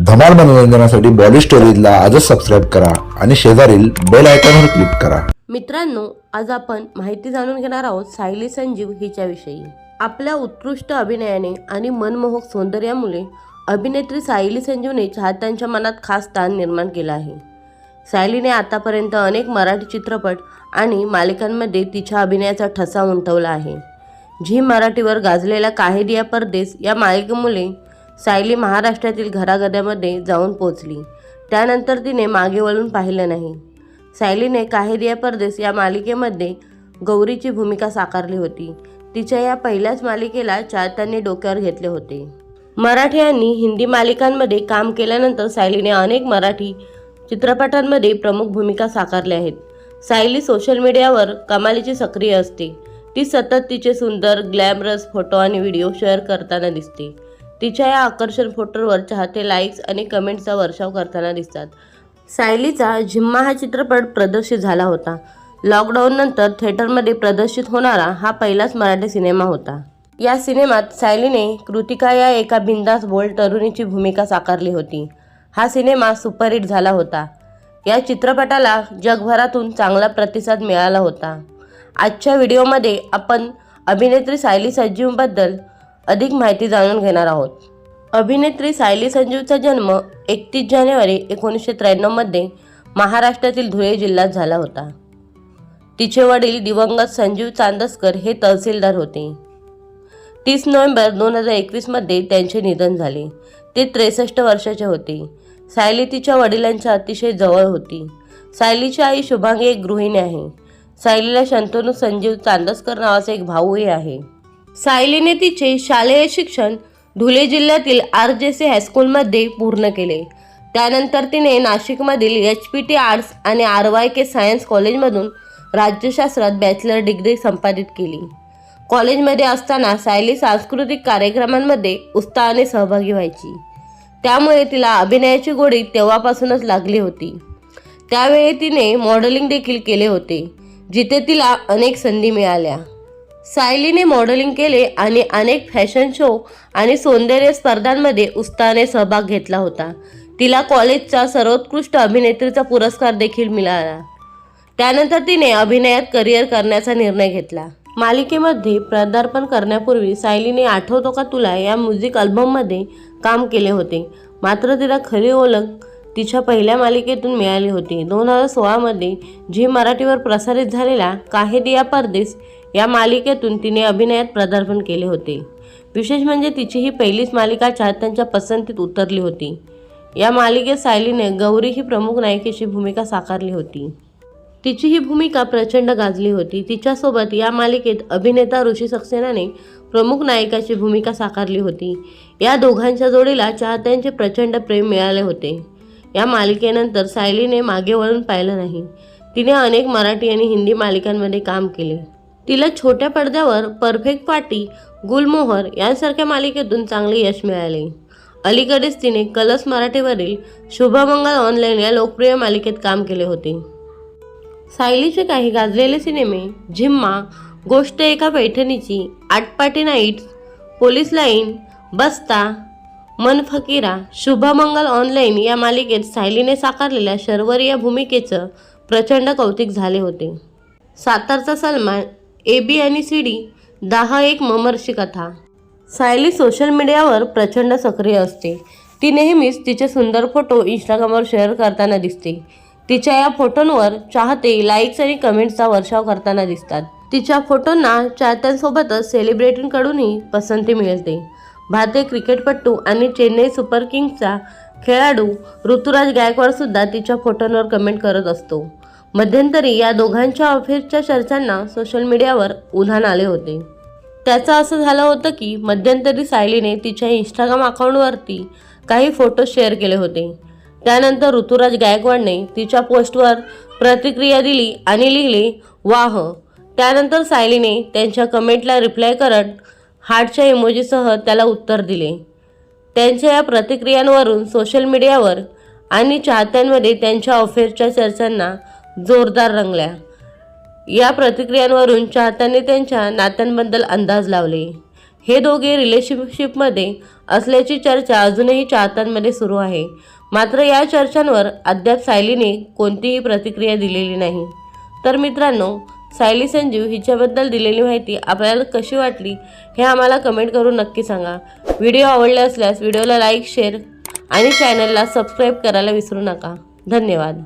धमाल मनोरंजनासाठी बॉडी स्टोरीजला आजच सबस्क्राईब करा आणि शेजारील बेल आयकॉनवर क्लिक करा। मित्रांनो, आज आपण माहिती जाणून घेणार आहोत सायली संजीव हिच्याविषयी। आपल्या उत्कृष्ट अभिनयाने आणि मनमोहक सौंदर्यामुळे अभिनेत्री सायली संजीवने चाहत्यांच्या मनात खास स्थान निर्माण केलं आहे। सायलीने आतापर्यंत अनेक मराठी चित्रपट आणि मालिकांमध्ये तिच्या अभिनयाचा ठसा उमटवला आहे। झी मराठीवर गाजलेल्या काहे दिया परदेस या मालिकेमुळे सायली महाराष्ट्रातील घराघरामध्ये जाऊन पोहोचली। त्यानंतर तिने मागे वळून पाहिलं नाही। सायलीने काहे दिया परदेस या मालिकेमध्ये गौरीची भूमिका साकारली होती। तिच्या या पहिल्याच मालिकेला चाहत्यांनी डोक्यावर घेतले होते। मराठी आणि हिंदी मालिकांमध्ये काम केल्यानंतर सायलीने अनेक मराठी चित्रपटांमध्ये प्रमुख भूमिका साकारल्या आहेत। सायली सोशल मीडियावर कमालीची सक्रिय असते। ती सतत तिचे सुंदर ग्लॅमरस फोटो आणि व्हिडिओ शेअर करताना दिसते। तिच्या या आकर्षक फोटोवर चाहते लाईक्स आणि कमेंट्सचा वर्षाव करताना दिसतात। सायलीचा झिम्मा हा चित्रपट प्रदर्शित झाला होता। लॉकडाऊन नंतर थिएटरमध्ये प्रदर्शित होणारा हा पहिलाच मराठी सिनेमा होता। या सिनेमात सायलीने कृतिका या एका बिंदास बोल्ड तरुणीची भूमिका साकारली होती। हा सिनेमा सुपरहिट झाला होता। या चित्रपटाला जगभरातून चांगला प्रतिसाद मिळाला होता। आजच्या व्हिडिओमध्ये आपण अभिनेत्री सायली संजीवबद्दल अधिक माहिती जाणून घेणार आहोत। अभिनेत्री सायली संजीवचा जन्म 31 जानेवारी 1993 मध्ये महाराष्ट्रातील धुळे जिल्ह्यात झाला होता। तिचे वडील दिवंगत संजीव चांदसकर हे तहसीलदार होते। 30 नोव्हेंबर 2021 मध्ये त्यांचे निधन झाले। ते 63 वर्षाचे होते। सायली तिच्या वडिलांच्या अतिशय जवळ होती। सायलीची आई शुभांगी एक गृहिणी आहे। सायलीला शंतनू संजीव चांदसकर नावाचा एक भाऊही आहे। सायलीने तिचे शालेय शिक्षण धुळे जिल्ह्यातील RJC हायस्कूलमध्ये पूर्ण केले। त्यानंतर तिने नाशिकमधील HPT आर्ट्स आणि RYK सायन्स कॉलेजमधून राज्यशास्त्रात बॅचलर डिग्री संपादित केली। कॉलेजमध्ये असताना सायली सांस्कृतिक कार्यक्रमांमध्ये उत्साहाने सहभागी व्हायची। त्यामुळे तिला अभिनयाची गोडी तेव्हापासूनच लागली होती। त्यावेळी तिने मॉडेलिंग देखील केले होते, जिथे तिला अनेक संधी मिळाल्या। सायलीने मॉडेलिंग केले आणि अनेक फॅशन शो आणि सौंदर्य स्पर्धांमध्ये उत्साहाने सहभाग घेतला होता। तिला कॉलेजचा सर्वोत्कृष्ट अभिनेत्रीचा पुरस्कार देखील मिळाला। त्यानंतर तिने अभिनयात करिअर करण्याचा निर्णय घेतला। मालिकेमध्ये पदार्पण करण्यापूर्वी सायलीने आठवतो का तुला या म्युझिक अल्बममध्ये काम केले होते, मात्र तिला खरी ओळख तिच्या पहिल्या मालिकेतून मिळाली होती। 2016 मध्ये झी मराठीवर प्रसारित झालेल्या काहे दिया परदेस या मालिकेतून तिने अभिनयात पदार्पण केले होते। विशेष म्हणजे तिची ही पहिलीच मालिका चाहत्यांच्या पसंतीत उतरली होती। या मालिकेत सायलीने गौरी ही प्रमुख नायिकेची भूमिका साकारली होती। तिची ही भूमिका प्रचंड गाजली होती। तिच्यासोबत या मालिकेत अभिनेता ऋषी सक्सेनाने प्रमुख नायिकाची भूमिका साकारली होती। या दोघांच्या जोडीला चाहत्यांचे प्रचंड प्रेम मिळाले होते। या मालिकेनंतर सायलीने मागे वळून पाहिलं नाही। तिने अनेक मराठी आणि हिंदी मालिकांमध्ये काम केले। तिला छोट्या पडद्यावर परफेक्ट पार्टी, गुलमोहर यांसारख्या मालिकेतून चांगले यश मिळाले। अलीकडेच तिने कलर्स मराठीवरील शुभमंगल ऑनलाईन या लोकप्रिय मालिकेत काम केले होते। सायलीचे काही गाजलेले सिनेमे झिम्मा, गोष्ट एका पैठणीची, आटपाटी नाईट्स, पोलीस लाईन, बस्ता, मन फकीरा, शुभमंगल ऑनलाईन या मालिकेत सायलीने साकारलेल्या शर्वरी या भूमिकेचं प्रचंड कौतुक झाले होते। सातारचा सलमान, AB आणि CD, 10 एक ममर्षी कथा। सायली सोशल मीडियावर प्रचंड सक्रिय असते। ती नेहमीच तिचे सुंदर फोटो इंस्टाग्रामवर शेअर करताना दिसते। तिच्या या फोटोंवर चाहते लाईक्स आणि कमेंट्सचा वर्षाव करताना दिसतात। तिच्या फोटोंना चाहत्यांसोबतच सेलिब्रिटींकडूनही पसंती मिळते। भारतीय क्रिकेटपटू आणि चेन्नई सुपर किंग्सचा खेळाडू ऋतुराज गायकवाड सुद्धा तिच्या फोटोंवर कमेंट करत असतो। मध्यंतरी या दोघांच्या अफेअरच्या चर्चांना सोशल मीडियावर उधाण आले होते। त्याचं असं झालं होतं की मध्यंतरी सायलीने तिच्या इंस्टाग्राम अकाउंटवरती काही फोटो शेअर केले होते। त्यानंतर ऋतुराज गायकवाडने तिच्या पोस्टवर प्रतिक्रिया दिली आणि लिहिले, वाह। त्यानंतर सायलीने त्यांच्या कमेंटला रिप्लाय करत हार्टच्या इमोजीसह त्याला उत्तर दिले। त्यांच्या या प्रतिक्रियांवरून सोशल मीडियावर आणि चाहत्यांमध्ये त्यांच्या अफेअरच्या चर्चांना जोरदार रंगल्या। या प्रतिक्रियांवरून चाहत्यांनी त्यांच्या नात्यांबद्दल अंदाज लावले। हे दोघे रिलेशनशिपमध्ये असल्याची चर्चा अजूनही चाहत्यांमध्ये सुरू आहे. मात्र या चर्चांवर अद्याप सायलीने कोणतीही प्रतिक्रिया दिलेली नाही. तर मित्रांनो, सायली संजीव हिच्याबद्दल दिलेली माहिती आपल्याला कशी वाटली हे आम्हाला कमेंट करून नक्की सांगा. व्हिडिओ आवडले असल्यास व्हिडिओला लाईक, शेअर आणि चॅनलला सबस्क्राईब करायला विसरू नका. धन्यवाद.